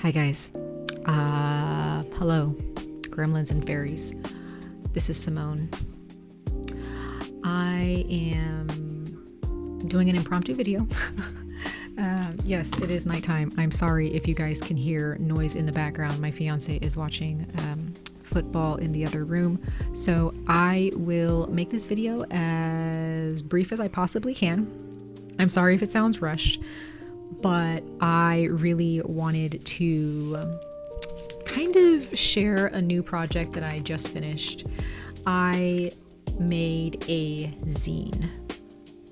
Hi guys. Hello, gremlins and fairies. This is Simone. I am doing an impromptu video. Yes, it is nighttime. I'm sorry if you guys can hear noise in the background. My fiance is watching football in the other room. So I will make this video as brief as I possibly can. I'm sorry if it sounds rushed, but I really wanted to kind of share a new project that I just finished. I made a zine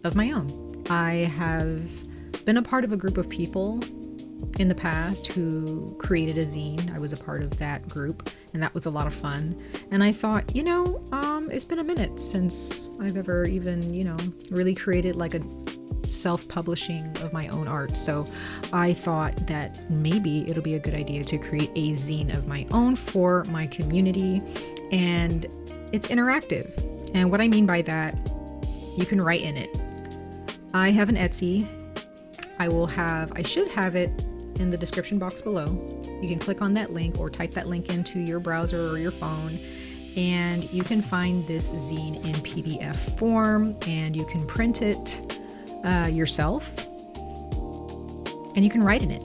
of my own. I have been a part of a group of people in the past who created a zine. I was a part of that group, and that was a lot of fun. And I thought, it's been a minute since I've ever even, really created like a self-publishing of my own art. So I thought that maybe it'll be a good idea to create a zine of my own for my community, and it's interactive. And what I mean by that, you can write in it. I have an Etsy. I should have it in the description box below. You can click on that link or type that link into your browser or your phone, and you can find this zine in PDF form, and you can print it yourself, and you can write in it.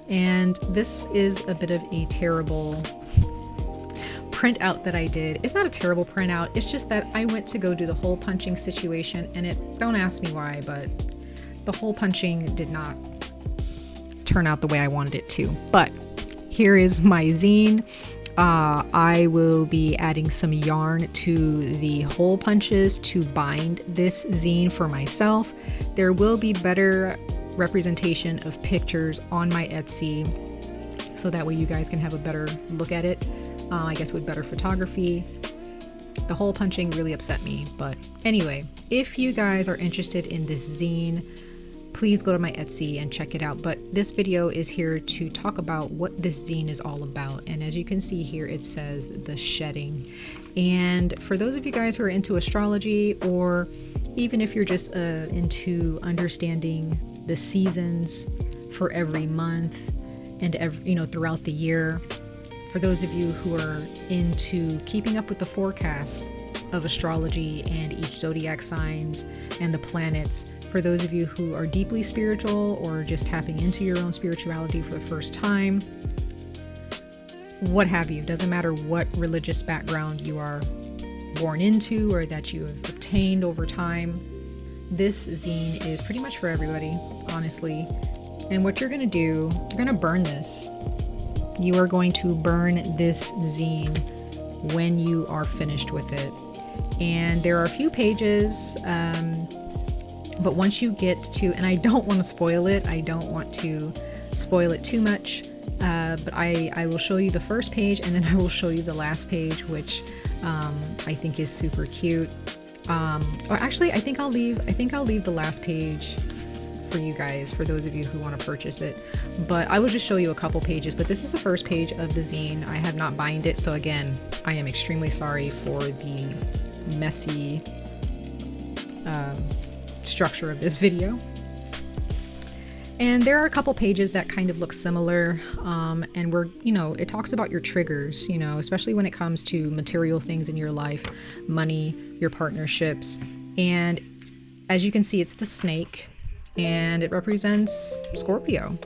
And this is a bit of a terrible printout that I did. It's not a terrible printout, it's just that I went to go do the hole punching situation, and don't ask me why, but the hole punching did not turn out the way I wanted it to. But here is my zine. I will be adding some yarn to the hole punches to bind this zine for myself. There will be better representation of pictures on my Etsy, so that way you guys can have a better look at it, I guess with better photography. The hole punching really upset me, but anyway, if you guys are interested in this zine, please go to my Etsy and check it out. But this video is here to talk about what this zine is all about. And as you can see here, it says the shedding. And for those of you guys who are into astrology, or even if you're just into understanding the seasons for every month and throughout the year, for those of you who are into keeping up with the forecasts of astrology and each zodiac signs and the planets, for those of you who are deeply spiritual or just tapping into your own spirituality for the first time, what have you, doesn't matter what religious background you are born into or that you have obtained over time, this zine is pretty much for everybody, honestly. And what you're going to do, you're going to burn this. You are going to burn this zine when you are finished with it. And there are a few pages, but once you get to, and I don't want to spoil it, I don't want to spoil it too much, but I will show you the first page, and then I will show you the last page, which I think is super cute. Or actually, I think I'll leave the last page for you guys, for those of you who want to purchase it. But I will just show you a couple pages. But this is the first page of the zine. I have not bind it, so again, I am extremely sorry for the messy structure of this video. And there are a couple pages that kind of look similar, and it talks about your triggers, especially when it comes to material things in your life, money, your partnerships. And as you can see, it's the snake, and it represents Scorpio.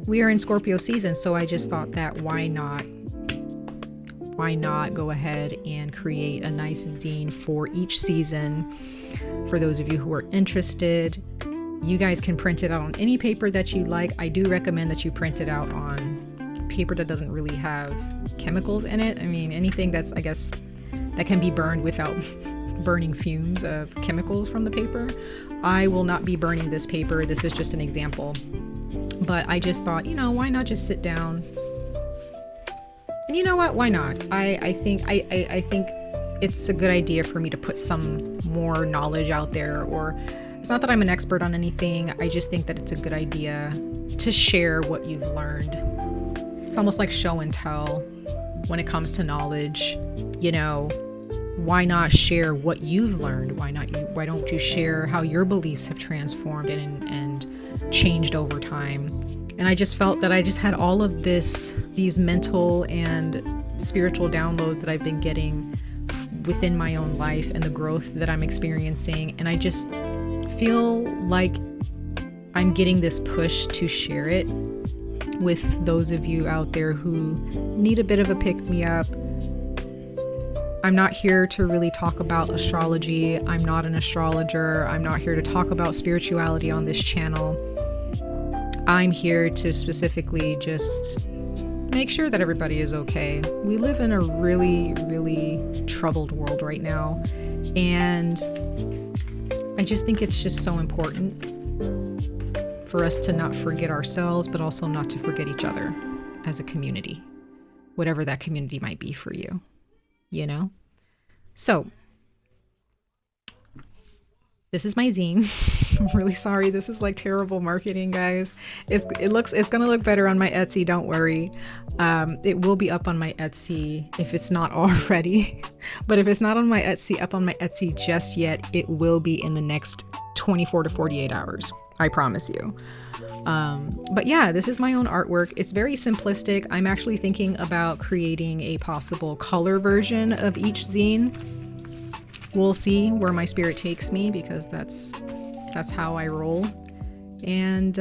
We are in Scorpio season, so I just thought that why not go ahead and create a nice zine for each season. For those of you who are interested, you guys can print it out on any paper that you like. I do recommend that you print it out on paper that doesn't really have chemicals in it. I mean, anything that's, I guess, that can be burned without burning fumes of chemicals from the paper. I will not be burning this paper. This is just an example. But I just thought, why not just sit down? And you know what? Why not? I think it's a good idea for me to put some more knowledge out there. Or it's not that I'm an expert on anything. I just think that it's a good idea to share what you've learned. It's almost like show and tell when it comes to knowledge. Why not share what you've learned? Why don't you share how your beliefs have transformed and changed over time? And I just felt that I just had all of these mental and spiritual downloads that I've been getting within my own life and the growth that I'm experiencing. And I just feel like I'm getting this push to share it with those of you out there who need a bit of a pick-me-up. I'm not here to really talk about astrology. I'm not an astrologer. I'm not here to talk about spirituality on this channel. I'm here to specifically just make sure that everybody is okay. We live in a really, really troubled world right now. And I just think it's just so important for us to not forget ourselves, but also not to forget each other as a community, whatever that community might be for you, you know? So this is my zine. I'm really sorry. This is like terrible marketing, guys. It's gonna look better on my Etsy. Don't worry. It will be up on my Etsy if it's not already. But if it's not on my Etsy, up on my Etsy just yet, it will be in the next 24 to 48 hours. I promise you. But yeah, this is my own artwork. It's very simplistic. I'm actually thinking about creating a possible color version of each zine. We'll see where my spirit takes me, because that's how I roll. And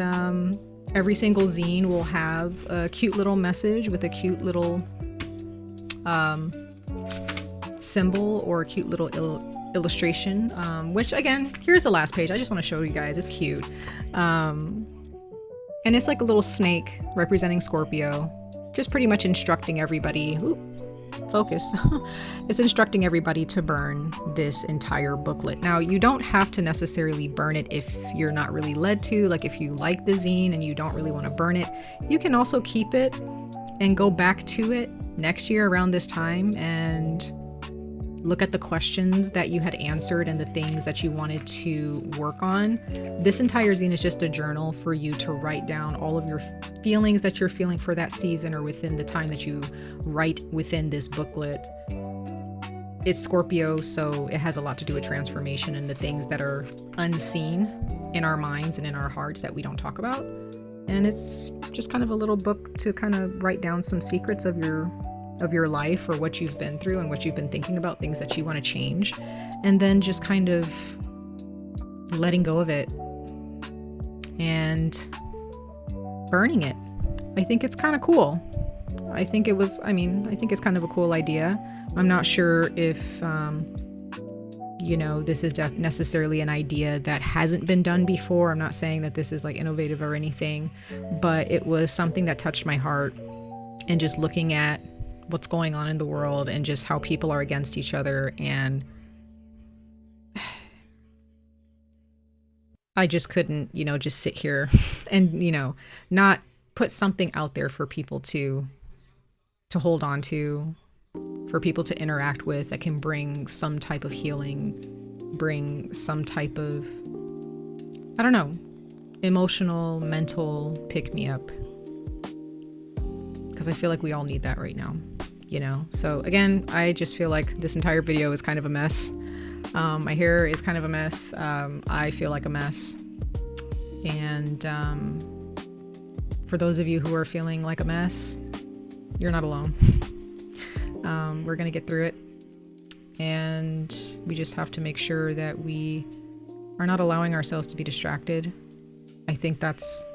every single zine will have a cute little message with a cute little symbol or a cute little illustration, which again, here's the last page. I just want to show you guys. It's cute. And it's like a little snake representing Scorpio, just pretty much instructing everybody. Ooh, focus. It's instructing everybody to burn this entire booklet. Now, you don't have to necessarily burn it if you're not really led to. Like if you like the zine and you don't really want to burn it, you can also keep it and go back to it next year around this time and look at the questions that you had answered and the things that you wanted to work on. This entire zine is just a journal for you to write down all of your feelings that you're feeling for that season or within the time that you write within this booklet. It's Scorpio, so it has a lot to do with transformation and the things that are unseen in our minds and in our hearts that we don't talk about. And it's just kind of a little book to kind of write down some secrets of your life or what you've been through and what you've been thinking about, things that you want to change, and then just kind of letting go of it and burning it. I think it's kind of cool. I think it's kind of a cool idea. I'm not sure if, this is necessarily an idea that hasn't been done before. I'm not saying that this is like innovative or anything, but it was something that touched my heart, and just looking at what's going on in the world and just how people are against each other. And I just couldn't, just sit here and, not put something out there for people to hold on to, for people to interact with, that can bring some type of healing, bring some type of, I don't know, emotional, mental pick-me-up. Because I feel like we all need that right now, So again, I just feel like this entire video is kind of a mess. My hair is kind of a mess. I feel like a mess. And for those of you who are feeling like a mess, you're not alone. We're gonna get through it. And we just have to make sure that we are not allowing ourselves to be distracted. I think that's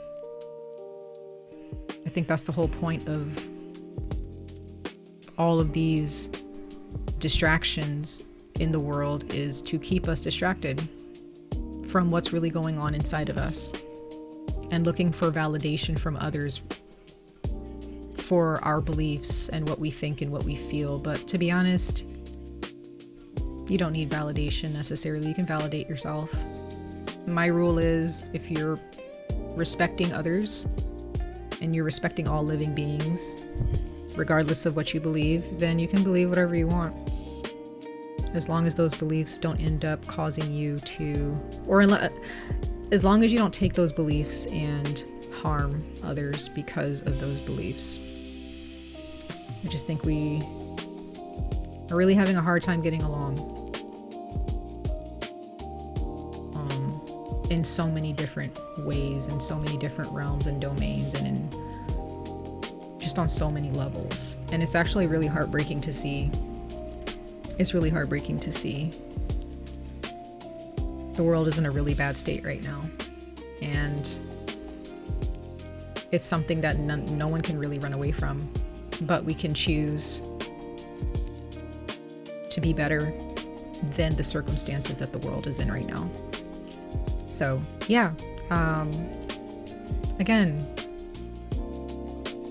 the whole point of all of these distractions in the world, is to keep us distracted from what's really going on inside of us and looking for validation from others for our beliefs and what we think and what we feel. But to be honest, you don't need validation necessarily. You can validate yourself. My rule is, if you're respecting others and you're respecting all living beings, regardless of what you believe, then you can believe whatever you want. As long as those beliefs don't end up causing you to, or as long as you don't take those beliefs and harm others because of those beliefs. I just think we are really having a hard time getting along in so many different ways, in so many different realms and domains, and in just on so many levels. And it's actually really heartbreaking to see. It's really heartbreaking to see. The world is in a really bad state right now. And it's something that no one can really run away from. But we can choose to be better than the circumstances that the world is in right now. So, yeah. Again,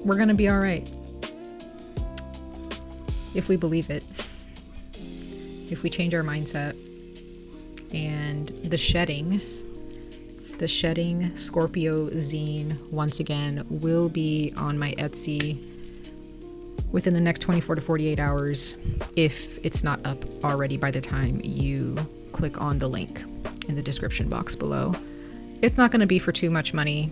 we're gonna be all right. If we believe it. If we change our mindset. And the shedding Scorpio zine, once again, will be on my Etsy within the next 24 to 48 hours, if it's not up already by the time you click on the link in the description box below. It's not going to be for too much money.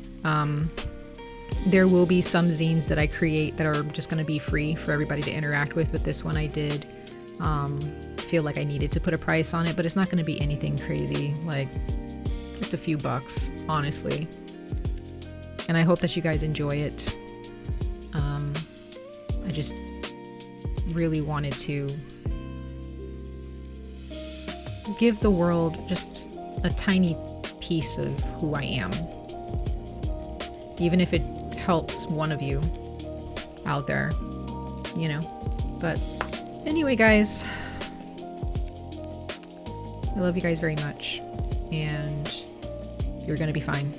There will be some zines that I create that are just going to be free for everybody to interact with, but this one I did feel like I needed to put a price on it, but it's not going to be anything crazy, like just a few bucks, honestly. And I hope that you guys enjoy it. I just really wanted to give the world just a tiny piece of who I am, even if it helps one of you out there, you know. But anyway, guys, I love you guys very much, and you're gonna be fine.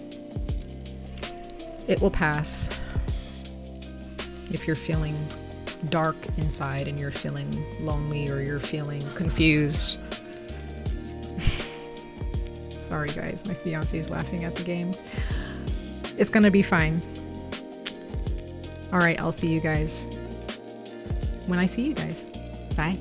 It will pass. If you're feeling dark inside and you're feeling lonely or you're feeling confused. Sorry guys, my fiance is laughing at the game. It's gonna be fine. All right, I'll see you guys when I see you guys. Bye.